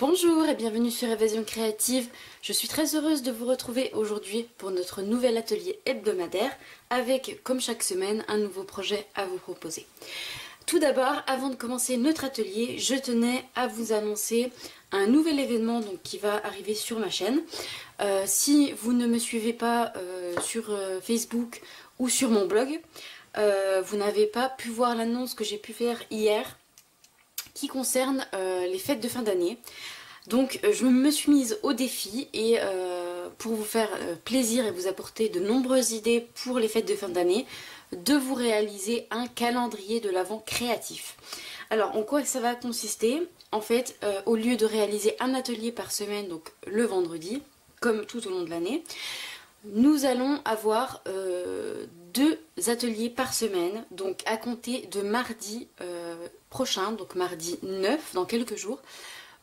Bonjour et bienvenue sur Évasion Créative. Je suis très heureuse de vous retrouver aujourd'hui pour notre nouvel atelier hebdomadaire avec, comme chaque semaine, un nouveau projet à vous proposer. Tout d'abord, avant de commencer notre atelier, je tenais à vous annoncer un nouvel événement qui va arriver sur ma chaîne. Si vous ne me suivez pas sur Facebook ou sur mon blog, vous n'avez pas pu voir l'annonce que j'ai pu faire hier qui concerne les fêtes de fin d'année. Donc je me suis mise au défi et pour vous faire plaisir et vous apporter de nombreuses idées pour les fêtes de fin d'année, de vous réaliser un calendrier de l'Avent créatif. Alors en quoi ça va consister? En fait, au lieu de réaliser un atelier par semaine, donc le vendredi, comme tout au long de l'année, nous allons avoir 2 ateliers par semaine, donc à compter de mardi prochain, donc mardi 9, dans quelques jours,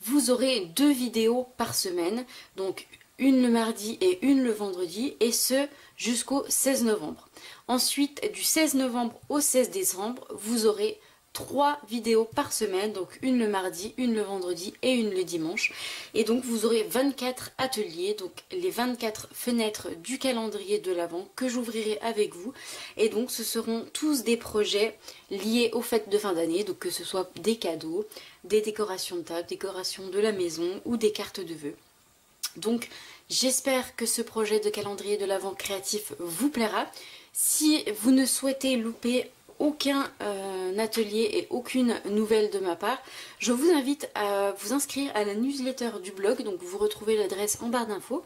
vous aurez 2 vidéos par semaine, donc une le mardi et une le vendredi, et ce jusqu'au 16 novembre. Ensuite, du 16 novembre au 16 décembre, vous aurez 3 vidéos par semaine, donc une le mardi, une le vendredi et une le dimanche. Et donc vous aurez 24 ateliers, donc les 24 fenêtres du calendrier de l'Avent que j'ouvrirai avec vous. Et donc ce seront tous des projets liés aux fêtes de fin d'année, donc que ce soit des cadeaux, des décorations de table, décorations de la maison ou des cartes de vœux. Donc j'espère que ce projet de calendrier de l'Avent créatif vous plaira. Si vous ne souhaitez louper aucun atelier et aucune nouvelle de ma part, je vous invite à vous inscrire à la newsletter du blog, donc vous retrouvez l'adresse en barre d'infos.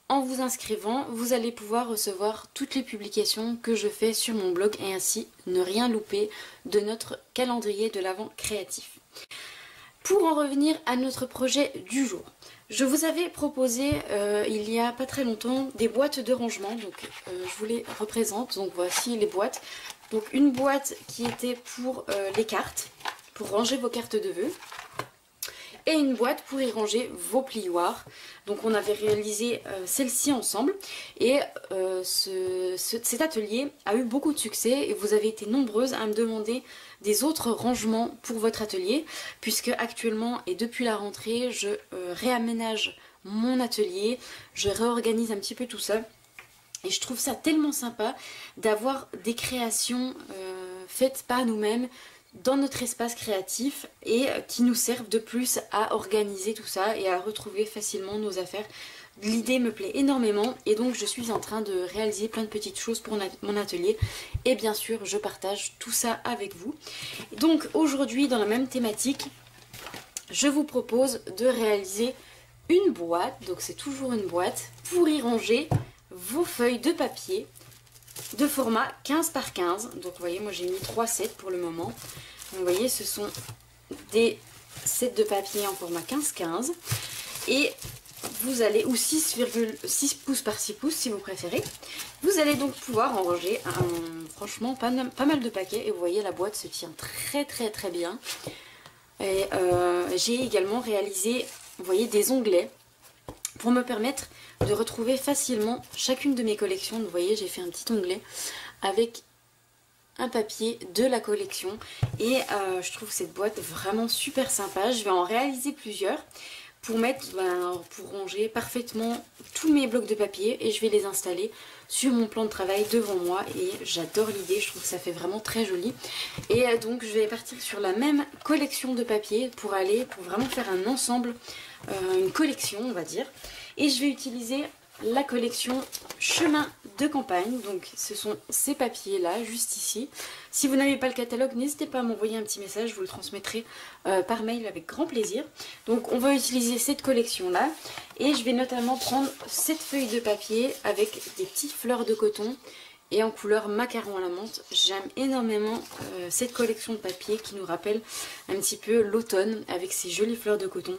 En vous inscrivant, vous allez pouvoir recevoir toutes les publications que je fais sur mon blog et ainsi ne rien louper de notre calendrier de l'Avent créatif. Pour en revenir à notre projet du jour, je vous avais proposé il y a pas très longtemps des boîtes de rangement, donc je vous les représente, donc voici les boîtes. Donc une boîte qui était pour les cartes, pour ranger vos cartes de vœux, et une boîte pour y ranger vos plioirs. Donc on avait réalisé celle-ci ensemble, et cet atelier a eu beaucoup de succès, et vous avez été nombreuses à me demander des autres rangements pour votre atelier, puisque actuellement et depuis la rentrée, je réaménage mon atelier, je réorganise un petit peu tout ça. Et je trouve ça tellement sympa d'avoir des créations faites par nous-mêmes dans notre espace créatif et qui nous servent de plus à organiser tout ça et à retrouver facilement nos affaires. L'idée me plaît énormément et donc je suis en train de réaliser plein de petites choses pour mon atelier et bien sûr je partage tout ça avec vous. Donc aujourd'hui dans la même thématique, je vous propose de réaliser une boîte, donc c'est toujours une boîte, pour y ranger vos feuilles de papier de format 15 par 15. Donc vous voyez, moi j'ai mis 3 sets pour le moment. Donc, vous voyez, ce sont des sets de papier en format 15-15. Et vous allez, ou 6,6 pouces par 6 pouces si vous préférez. Vous allez donc pouvoir en ranger franchement pas mal de paquets. Et vous voyez, la boîte se tient très bien. Et j'ai également réalisé, vous voyez, des onglets pour me permettre de retrouver facilement chacune de mes collections. Vous voyez, j'ai fait un petit onglet avec un papier de la collection et je trouve cette boîte vraiment super sympa. Je vais en réaliser plusieurs pour pour ranger parfaitement tous mes blocs de papier et je vais les installer sur mon plan de travail devant moi et j'adore l'idée, je trouve que ça fait vraiment très joli. Et donc je vais partir sur la même collection de papier pour vraiment faire un ensemble, une collection on va dire. Et je vais utiliser la collection Chemin de campagne, donc ce sont ces papiers là, juste ici. Si vous n'avez pas le catalogue, n'hésitez pas à m'envoyer un petit message, je vous le transmettrai par mail avec grand plaisir. Donc on va utiliser cette collection là, et je vais notamment prendre cette feuille de papier avec des petites fleurs de coton, et en couleur macaron à la menthe. J'aime énormément cette collection de papier qui nous rappelle un petit peu l'automne avec ces jolies fleurs de coton.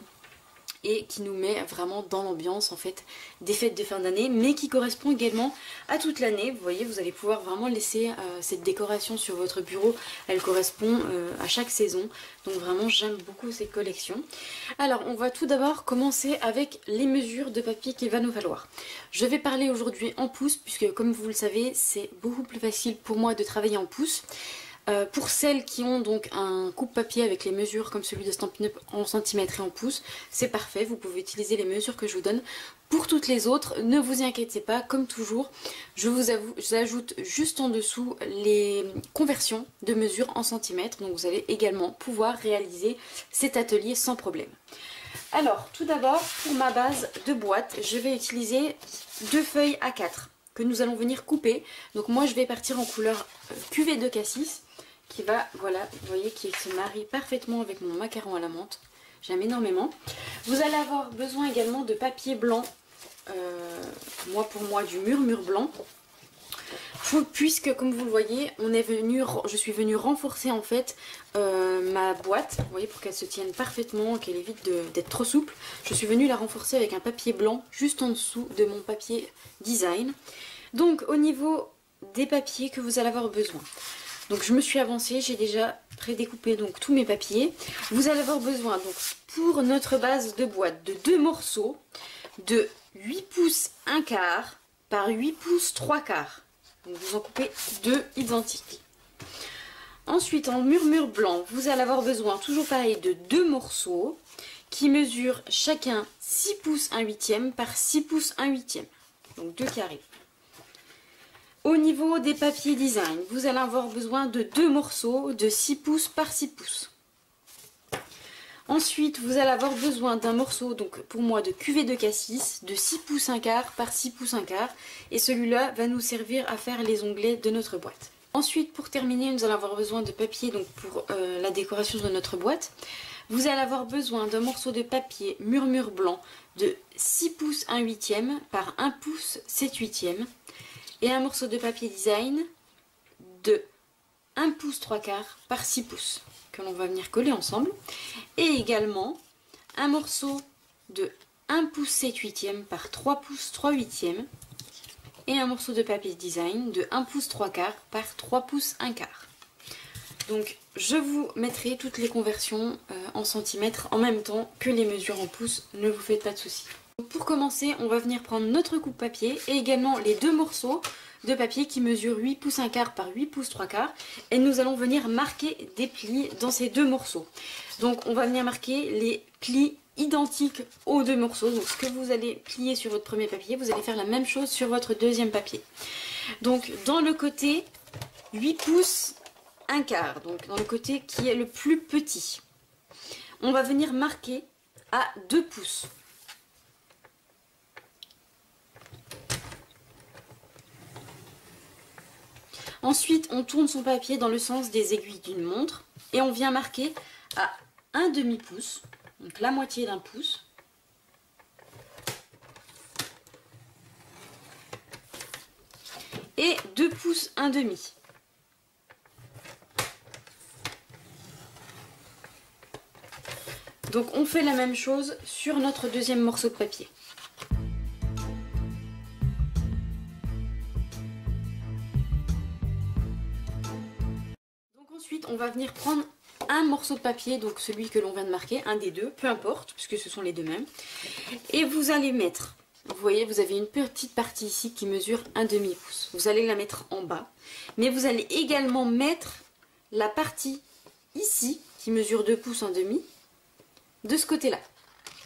Et qui nous met vraiment dans l'ambiance en fait des fêtes de fin d'année, mais qui correspond également à toute l'année. Vous voyez, vous allez pouvoir vraiment laisser cette décoration sur votre bureau, elle correspond à chaque saison, donc vraiment j'aime beaucoup cette collection. Alors on va tout d'abord commencer avec les mesures de papier qu'il va nous falloir. Je vais parler aujourd'hui en pouces, puisque comme vous le savez, c'est beaucoup plus facile pour moi de travailler en pouces. Pour celles qui ont donc un coupe-papier avec les mesures comme celui de Stampin' Up en centimètres et en pouces, c'est parfait, vous pouvez utiliser les mesures que je vous donne. Pour toutes les autres, ne vous inquiétez pas, comme toujours, je vous ajoute juste en dessous les conversions de mesures en centimètres, donc vous allez également pouvoir réaliser cet atelier sans problème. Alors, tout d'abord, pour ma base de boîte, je vais utiliser 2 feuilles A4 que nous allons venir couper. Donc moi, je vais partir en couleur cuvée de cassis, qui va, voilà, vous voyez, qui se marie parfaitement avec mon macaron à la menthe. J'aime énormément. Vous allez avoir besoin également de papier blanc, pour moi du murmure blanc. Puisque comme vous le voyez, je suis venue renforcer en fait ma boîte, vous voyez, pour qu'elle se tienne parfaitement, qu'elle évite d'être trop souple. Je suis venue la renforcer avec un papier blanc juste en dessous de mon papier design. Donc au niveau des papiers que vous allez avoir besoin, donc je me suis avancée, j'ai déjà prédécoupé donc tous mes papiers. Vous allez avoir besoin donc pour notre base de boîte de 2 morceaux de 8 pouces 1/4 par 8 pouces 3/4. Donc vous en coupez 2 identiques. Ensuite, en murmure blanc, vous allez avoir besoin, toujours pareil, de 2 morceaux qui mesurent chacun 6 pouces 1/8 par 6 pouces 1/8. Donc 2 carrés. Au niveau des papiers design, vous allez avoir besoin de 2 morceaux de 6 pouces par 6 pouces. Ensuite, vous allez avoir besoin d'un morceau, donc pour moi de cuvée de cassis, de 6 pouces 1/4 par 6 pouces 1/4. Et celui-là va nous servir à faire les onglets de notre boîte. Ensuite, pour terminer, nous allons avoir besoin de papier donc pour la décoration de notre boîte. Vous allez avoir besoin d'un morceau de papier murmure blanc de 6 pouces 1/8 par 1 pouce 7/8. Et un morceau de papier design de 1 pouce 3/4 par 6 pouces. Que l'on va venir coller ensemble, et également un morceau de 1 pouce 7/8 par 3 pouces 3/8 et un morceau de papier design de 1 pouce 3/4 par 3 pouces 1/4. Donc je vous mettrai toutes les conversions en centimètres en même temps que les mesures en pouces, ne vous faites pas de soucis. Pour commencer, on va venir prendre notre coupe papier et également les 2 morceaux de papier qui mesurent 8 pouces 1/4 par 8 pouces 3/4, et nous allons venir marquer des plis dans ces 2 morceaux. Donc on va venir marquer les plis identiques aux 2 morceaux. Donc ce que vous allez plier sur votre premier papier, vous allez faire la même chose sur votre deuxième papier. Donc dans le côté 8 pouces 1/4, donc dans le côté qui est le plus petit, on va venir marquer à 2 pouces. Ensuite, on tourne son papier dans le sens des aiguilles d'une montre et on vient marquer à 1/2 pouce, donc la moitié d'un pouce. Et 2 pouces 1/2. Donc on fait la même chose sur notre deuxième morceau de papier. Ensuite, on va venir prendre un morceau de papier, donc celui que l'on vient de marquer, un des 2, peu importe, puisque ce sont les 2 mêmes. Et vous allez mettre, vous voyez, vous avez une petite partie ici qui mesure 1/2 pouce. Vous allez la mettre en bas, mais vous allez également mettre la partie ici, qui mesure 2 pouces 1/2, de ce côté-là,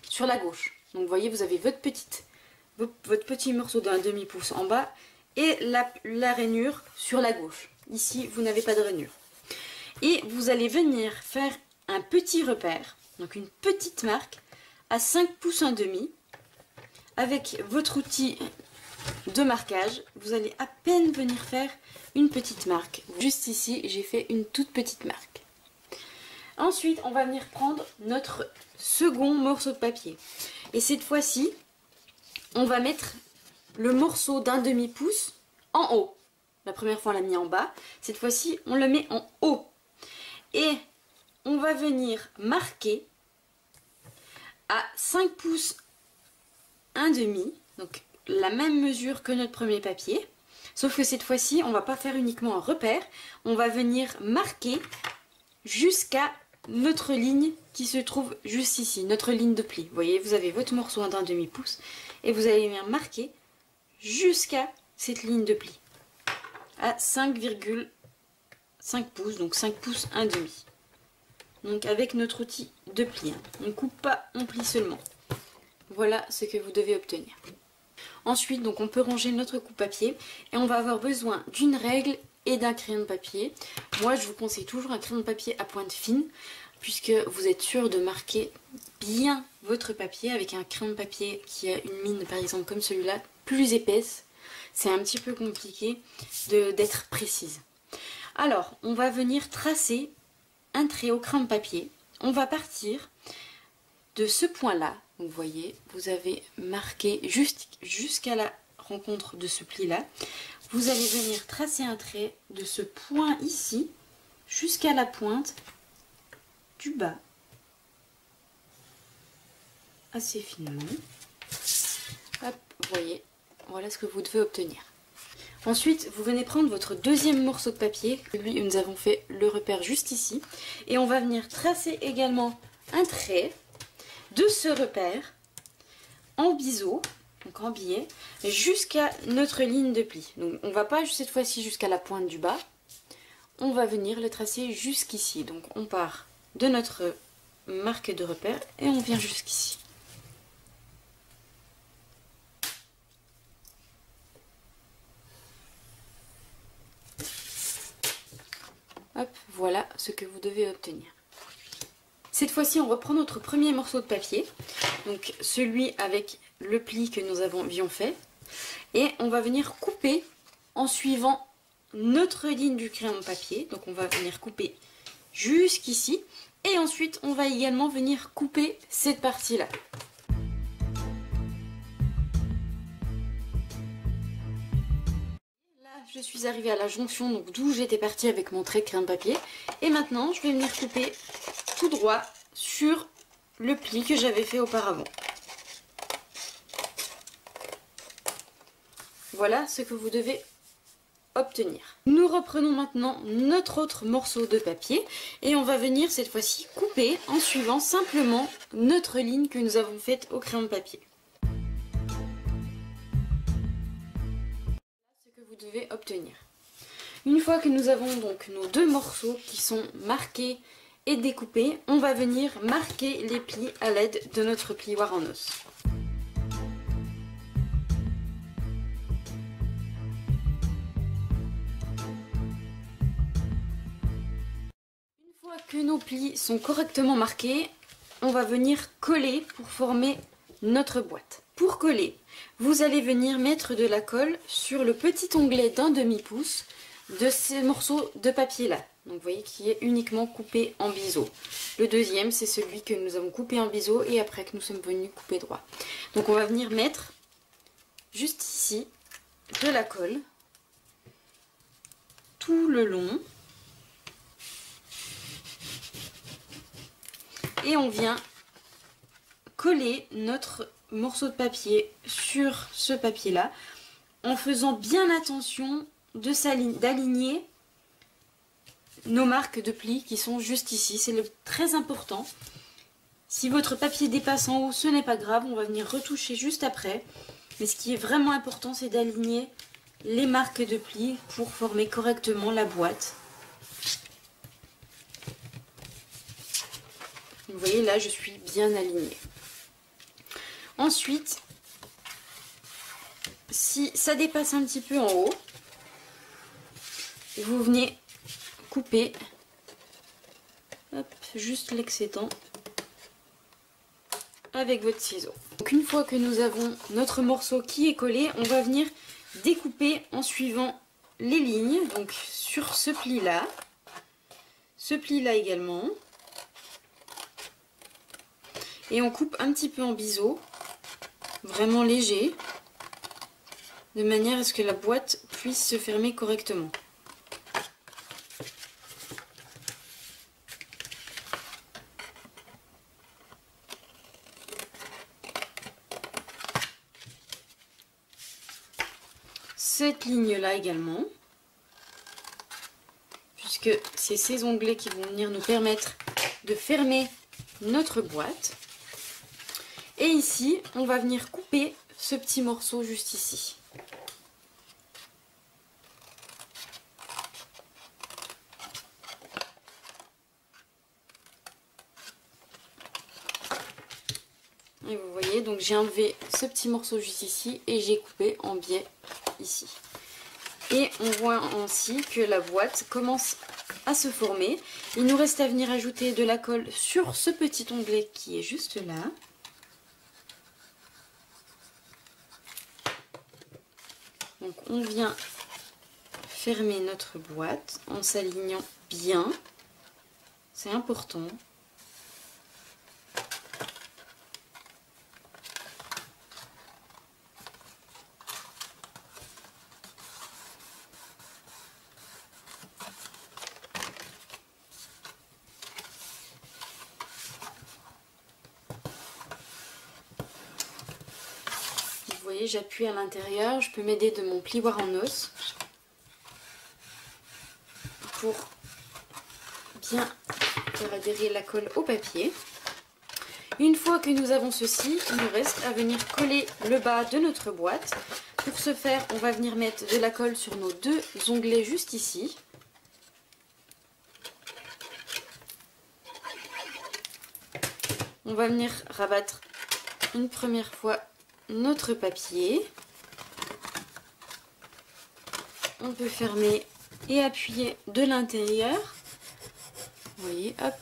sur la gauche. Donc vous voyez, vous avez votre petit morceau de 1/2 pouce en bas, et la rainure sur la gauche. Ici, vous n'avez pas de rainure. Et vous allez venir faire un petit repère, donc une petite marque à 5 pouces 1/2 avec votre outil de marquage. Vous allez à peine venir faire une petite marque. Juste ici, j'ai fait une toute petite marque. Ensuite, on va venir prendre notre second morceau de papier. Et cette fois-ci, on va mettre le morceau d'1/2 pouce en haut. La première fois, on l'a mis en bas. Cette fois-ci, on le met en haut. Et on va venir marquer à 5 pouces 1/2, donc la même mesure que notre premier papier, sauf que cette fois-ci on va pas faire uniquement un repère, on va venir marquer jusqu'à notre ligne qui se trouve juste ici, notre ligne de pli. Vous voyez, vous avez votre morceau d'1/2 pouce et vous allez venir marquer jusqu'à cette ligne de pli à 5,5 5 pouces, donc 5 pouces 1,5. Donc avec notre outil de pli, hein. On ne coupe pas, on plie seulement. Voilà ce que vous devez obtenir. Ensuite, donc on peut ranger notre coupe-papier et on va avoir besoin d'une règle et d'un crayon de papier. Moi, je vous conseille toujours un crayon de papier à pointe fine puisque vous êtes sûr de marquer bien votre papier avec un crayon de papier qui a une mine, par exemple comme celui-là, plus épaisse. C'est un petit peu compliqué d'être précise. Alors, on va venir tracer un trait au crayon de papier. On va partir de ce point-là. Vous voyez, vous avez marqué jusqu'à la rencontre de ce pli-là. Vous allez venir tracer un trait de ce point ici jusqu'à la pointe du bas. Assez finement. Hop, vous voyez, voilà ce que vous devez obtenir. Ensuite, vous venez prendre votre deuxième morceau de papier. Lui, nous avons fait le repère juste ici. Et on va venir tracer également un trait de ce repère en biseau, donc en billet, jusqu'à notre ligne de pli. Donc on ne va pas cette fois-ci jusqu'à la pointe du bas. On va venir le tracer jusqu'ici. Donc on part de notre marque de repère et on vient jusqu'ici. Hop, voilà ce que vous devez obtenir. Cette fois-ci, on reprend notre premier morceau de papier, donc celui avec le pli que nous avions fait, et on va venir couper en suivant notre ligne du crayon de papier. Donc on va venir couper jusqu'ici, et ensuite on va également venir couper cette partie-là. Je suis arrivée à la jonction d'où j'étais partie avec mon trait de crayon de papier. Et maintenant, je vais venir couper tout droit sur le pli que j'avais fait auparavant. Voilà ce que vous devez obtenir. Nous reprenons maintenant notre autre morceau de papier et on va venir cette fois-ci couper en suivant simplement notre ligne que nous avons faite au crayon de papier. Vous devez obtenir. Une fois que nous avons donc nos deux morceaux qui sont marqués et découpés, on va venir marquer les plis à l'aide de notre plioir en os. Une fois que nos plis sont correctement marqués, on va venir coller pour former notre boîte. Pour coller, vous allez venir mettre de la colle sur le petit onglet d'un demi-pouce de ces morceaux de papier là. Donc vous voyez qui est uniquement coupé en biseau. Le deuxième, c'est celui que nous avons coupé en biseau et après que nous sommes venus couper droit. Donc on va venir mettre juste ici de la colle tout le long. Et on vient coller notre morceau de papier sur ce papier là en faisant bien attention d'aligner nos marques de plis qui sont juste ici. C'est très important. Si votre papier dépasse en haut, ce n'est pas grave, on va venir retoucher juste après. Mais ce qui est vraiment important, c'est d'aligner les marques de plis pour former correctement la boîte. Vous voyez là, je suis bien alignée. Ensuite, si ça dépasse un petit peu en haut, vous venez couper juste l'excédent avec votre ciseau. Donc une fois que nous avons notre morceau qui est collé, on va venir découper en suivant les lignes, donc sur ce pli-là également. Et on coupe un petit peu en biseau, vraiment léger, de manière à ce que la boîte puisse se fermer correctement. Cette ligne-là également, puisque c'est ces onglets qui vont venir nous permettre de fermer notre boîte. Et ici, on va venir couper ce petit morceau juste ici. donc j'ai enlevé ce petit morceau juste ici et j'ai coupé en biais ici. Et on voit ainsi que la boîte commence à se former. Il nous reste à venir ajouter de la colle sur ce petit onglet qui est juste là. Donc on vient fermer notre boîte en s'alignant bien. C'est important. Vous voyez, j'appuie à l'intérieur, je peux m'aider de mon plioir en os pour bien faire adhérer la colle au papier. Une fois que nous avons ceci, il nous reste à venir coller le bas de notre boîte. Pour ce faire, on va venir mettre de la colle sur nos deux onglets juste ici. On va venir rabattre une première fois notre papier. On peut fermer et appuyer de l'intérieur. Vous voyez, hop.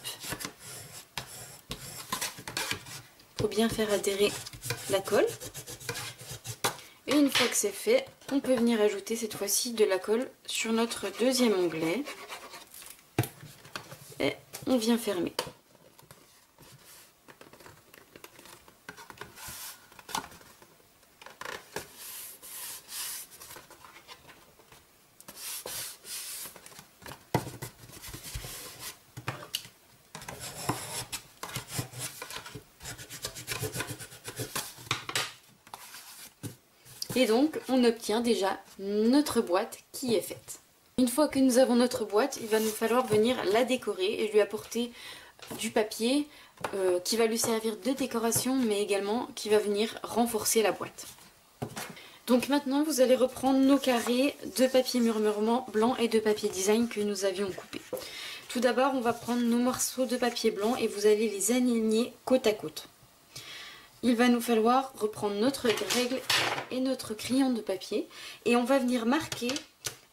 Pour bien faire adhérer la colle. Et une fois que c'est fait, on peut venir ajouter cette fois-ci de la colle sur notre deuxième onglet. Et on vient fermer. Et donc, on obtient déjà notre boîte qui est faite. Une fois que nous avons notre boîte, il va nous falloir venir la décorer et lui apporter du papier qui va lui servir de décoration, mais également qui va venir renforcer la boîte. Donc maintenant, vous allez reprendre nos carrés de papier murmurement blanc et de papier design que nous avions coupés. Tout d'abord, on va prendre nos morceaux de papier blanc et vous allez les aligner côte à côte. Il va nous falloir reprendre notre règle et notre crayon de papier et on va venir marquer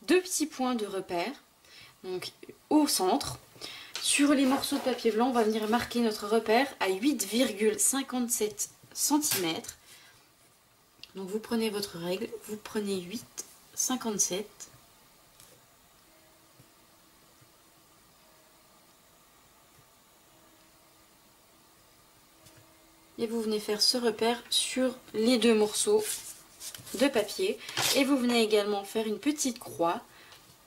deux petits points de repère, donc au centre. Sur les morceaux de papier blanc, on va venir marquer notre repère à 8,57 cm. Donc vous prenez votre règle, vous prenez 8,57. Et vous venez faire ce repère sur les deux morceaux de papier. Et vous venez également faire une petite croix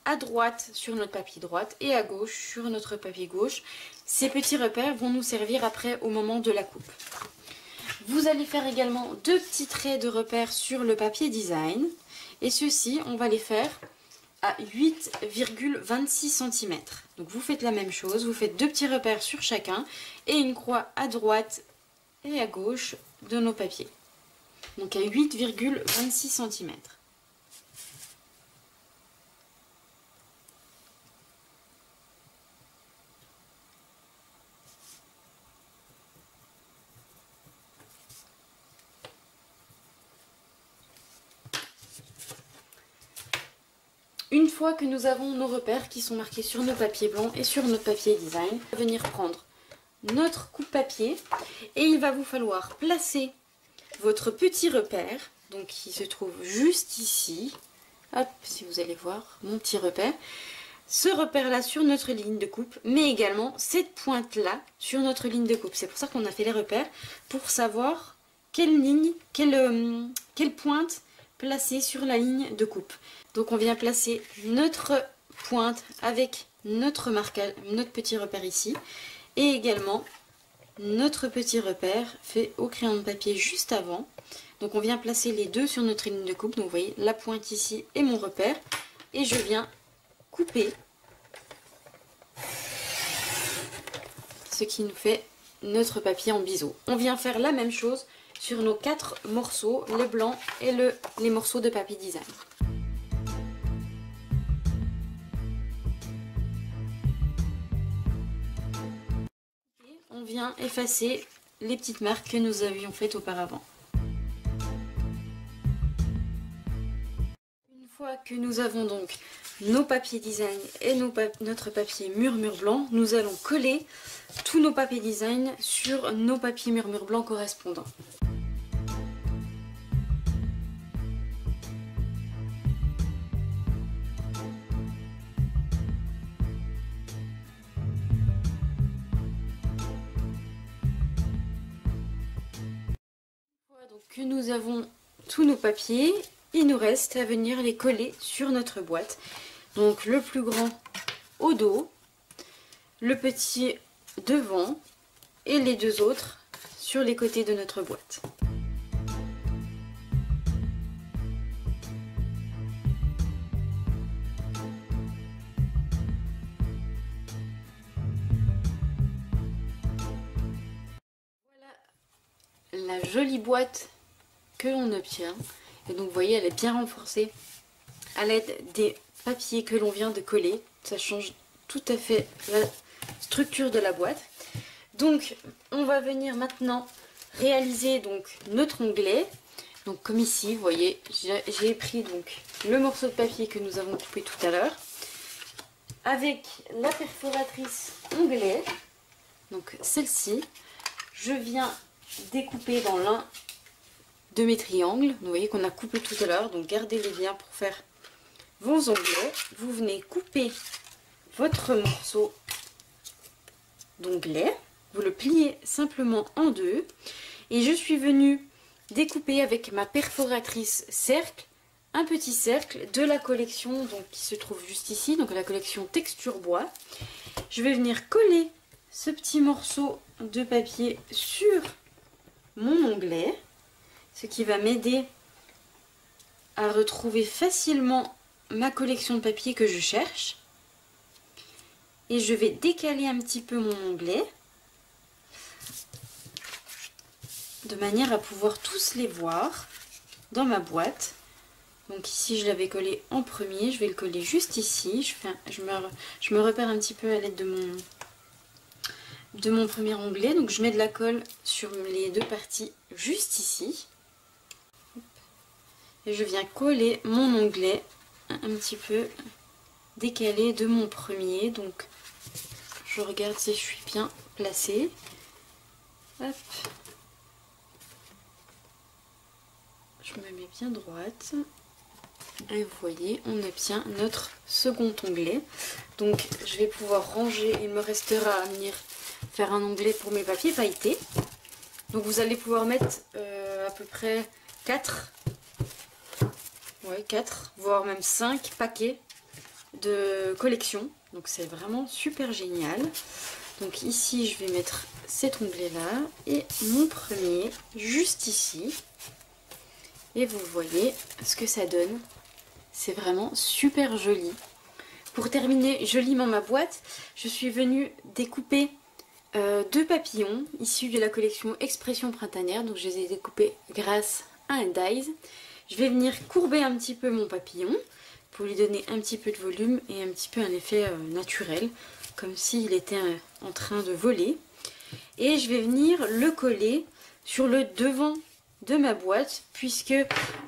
à droite sur notre papier droite et à gauche sur notre papier gauche. Ces petits repères vont nous servir après au moment de la coupe. Vous allez faire également deux petits traits de repère sur le papier design. Et ceux-ci, on va les faire à 8,26 cm. Donc vous faites la même chose, vous faites deux petits repères sur chacun et une croix à droite et à gauche de nos papiers. Donc à 8,26 cm. Une fois que nous avons nos repères qui sont marqués sur nos papiers blancs et sur notre papier design, on va venir prendre notre coupe-papier et il va vous falloir placer votre petit repère, donc qui se trouve juste ici. Hop, si vous allez voir mon petit repère. Ce repère-là sur notre ligne de coupe, mais également cette pointe-là sur notre ligne de coupe. C'est pour ça qu'on a fait les repères, pour savoir quelle ligne, quelle pointe placer sur la ligne de coupe. Donc on vient placer notre pointe avec notre marquage, notre petit repère ici. Et également notre petit repère fait au crayon de papier juste avant. Donc on vient placer les deux sur notre ligne de coupe. Donc vous voyez la pointe ici et mon repère. Et je viens couper. Ce qui nous fait notre papier en biseau. On vient faire la même chose sur nos 4 morceaux, le blanc et les morceaux de papier design. On vient effacer les petites marques que nous avions faites auparavant. fois que nous avons donc nos papiers design et notre papier murmure blanc, nous allons coller tous nos papiers design sur nos papiers murmure blanc correspondants. Voilà donc que nous avons tous nos papiers, il nous reste à venir les coller sur notre boîte. Donc le plus grand au dos, le petit devant et les deux autres sur les côtés de notre boîte. Voilà la jolie boîte que l'on obtient. Et donc vous voyez, elle est bien renforcée à l'aide des papiers que l'on vient de coller. Ça change tout à fait la structure de la boîte. Donc on va venir maintenant réaliser donc notre onglet. Donc comme ici, vous voyez, j'ai pris donc le morceau de papier que nous avons coupé tout à l'heure avec la perforatrice onglet. Donc celle-ci, je viens découper dans l'un de mes triangles. Vous voyez qu'on a coupé tout à l'heure, donc gardez-les bien pour faire vos onglets. Vous venez couper votre morceau d'onglet, vous le pliez simplement en deux et je suis venue découper avec ma perforatrice cercle un petit cercle de la collection donc, qui se trouve juste ici, donc la collection texture bois. Je vais venir coller ce petit morceau de papier sur mon onglet, ce qui va m'aider à retrouver facilement ma collection de papier que je cherche. Et je vais décaler un petit peu mon onglet de manière à pouvoir tous les voir dans ma boîte. Donc ici je l'avais collé en premier, je vais le coller juste ici. Je me repère un petit peu à l'aide de mon premier onglet. Donc je mets de la colle sur les deux parties juste ici. Et je viens coller mon onglet un petit peu décalé de mon premier. Donc je regarde si je suis bien placée. Hop. Je me mets bien droite. Et vous voyez, on obtient notre second onglet. Donc je vais pouvoir ranger. Il me restera à venir faire un onglet pour mes papiers pailletés. Donc vous allez pouvoir mettre à peu près 4, voire même 5 paquets de collection. Donc c'est vraiment super génial. Donc ici je vais mettre cet onglet là et mon premier juste ici. Et vous voyez ce que ça donne. C'est vraiment super joli. Pour terminer joliment ma boîte, je suis venue découper deux papillons issus de la collection Expression printanière. Donc je les ai découpés grâce à un dies. Je vais venir courber un petit peu mon papillon pour lui donner un petit peu de volume et un petit peu un effet naturel, comme s'il était en train de voler. Et je vais venir le coller sur le devant de ma boîte, puisque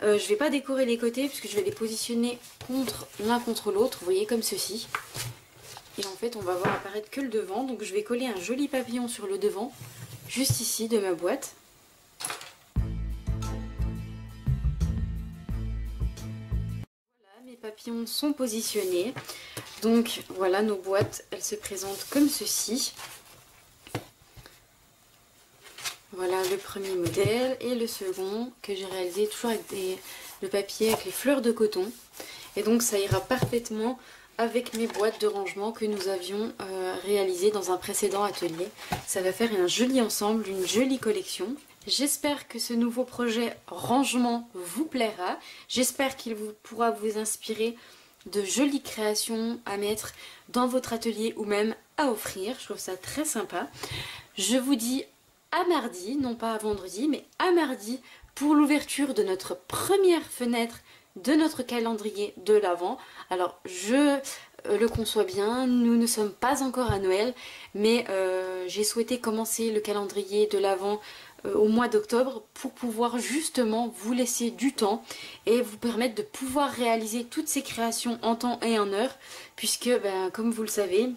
je ne vais pas décorer les côtés, puisque je vais les positionner l'un contre l'autre, vous voyez, comme ceci. Et en fait on va voir apparaître que le devant, donc je vais coller un joli papillon sur le devant, juste ici de ma boîte. Voilà, mes papillons sont positionnés, donc voilà, nos boîtes, elles se présentent comme ceci. Voilà le premier modèle et le second que j'ai réalisé toujours avec le papier avec les fleurs de coton. Et donc ça ira parfaitement avec mes boîtes de rangement que nous avions réalisées dans un précédent atelier. Ça va faire un joli ensemble, une jolie collection. J'espère que ce nouveau projet rangement vous plaira. J'espère qu'il pourra vous inspirer de jolies créations à mettre dans votre atelier ou même à offrir. Je trouve ça très sympa. Je vous dis à mardi, non pas à vendredi, mais à mardi pour l'ouverture de notre première fenêtre de notre calendrier de l'Avent. Alors je le conçois bien, nous ne sommes pas encore à Noël, mais j'ai souhaité commencer le calendrier de l'Avent au mois d'octobre pour pouvoir justement vous laisser du temps et vous permettre de pouvoir réaliser toutes ces créations en temps et en heure, puisque comme vous le savez,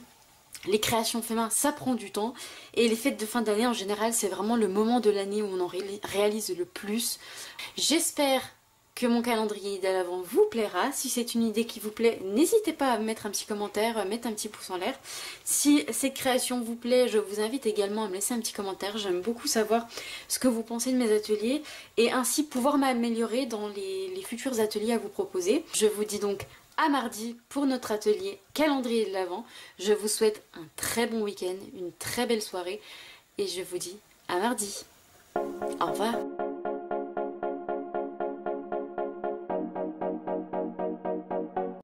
les créations fait main, ça prend du temps, et les fêtes de fin d'année en général, c'est vraiment le moment de l'année où on en réalise le plus. J'espère que mon calendrier de l'Avent vous plaira. Si c'est une idée qui vous plaît, n'hésitez pas à mettre un petit commentaire, mettre un petit pouce en l'air. Si cette création vous plaît, je vous invite également à me laisser un petit commentaire. J'aime beaucoup savoir ce que vous pensez de mes ateliers et ainsi pouvoir m'améliorer dans les futurs ateliers à vous proposer. Je vous dis donc à mardi pour notre atelier calendrier de l'Avent. Je vous souhaite un très bon week-end, une très belle soirée et je vous dis à mardi. Au revoir.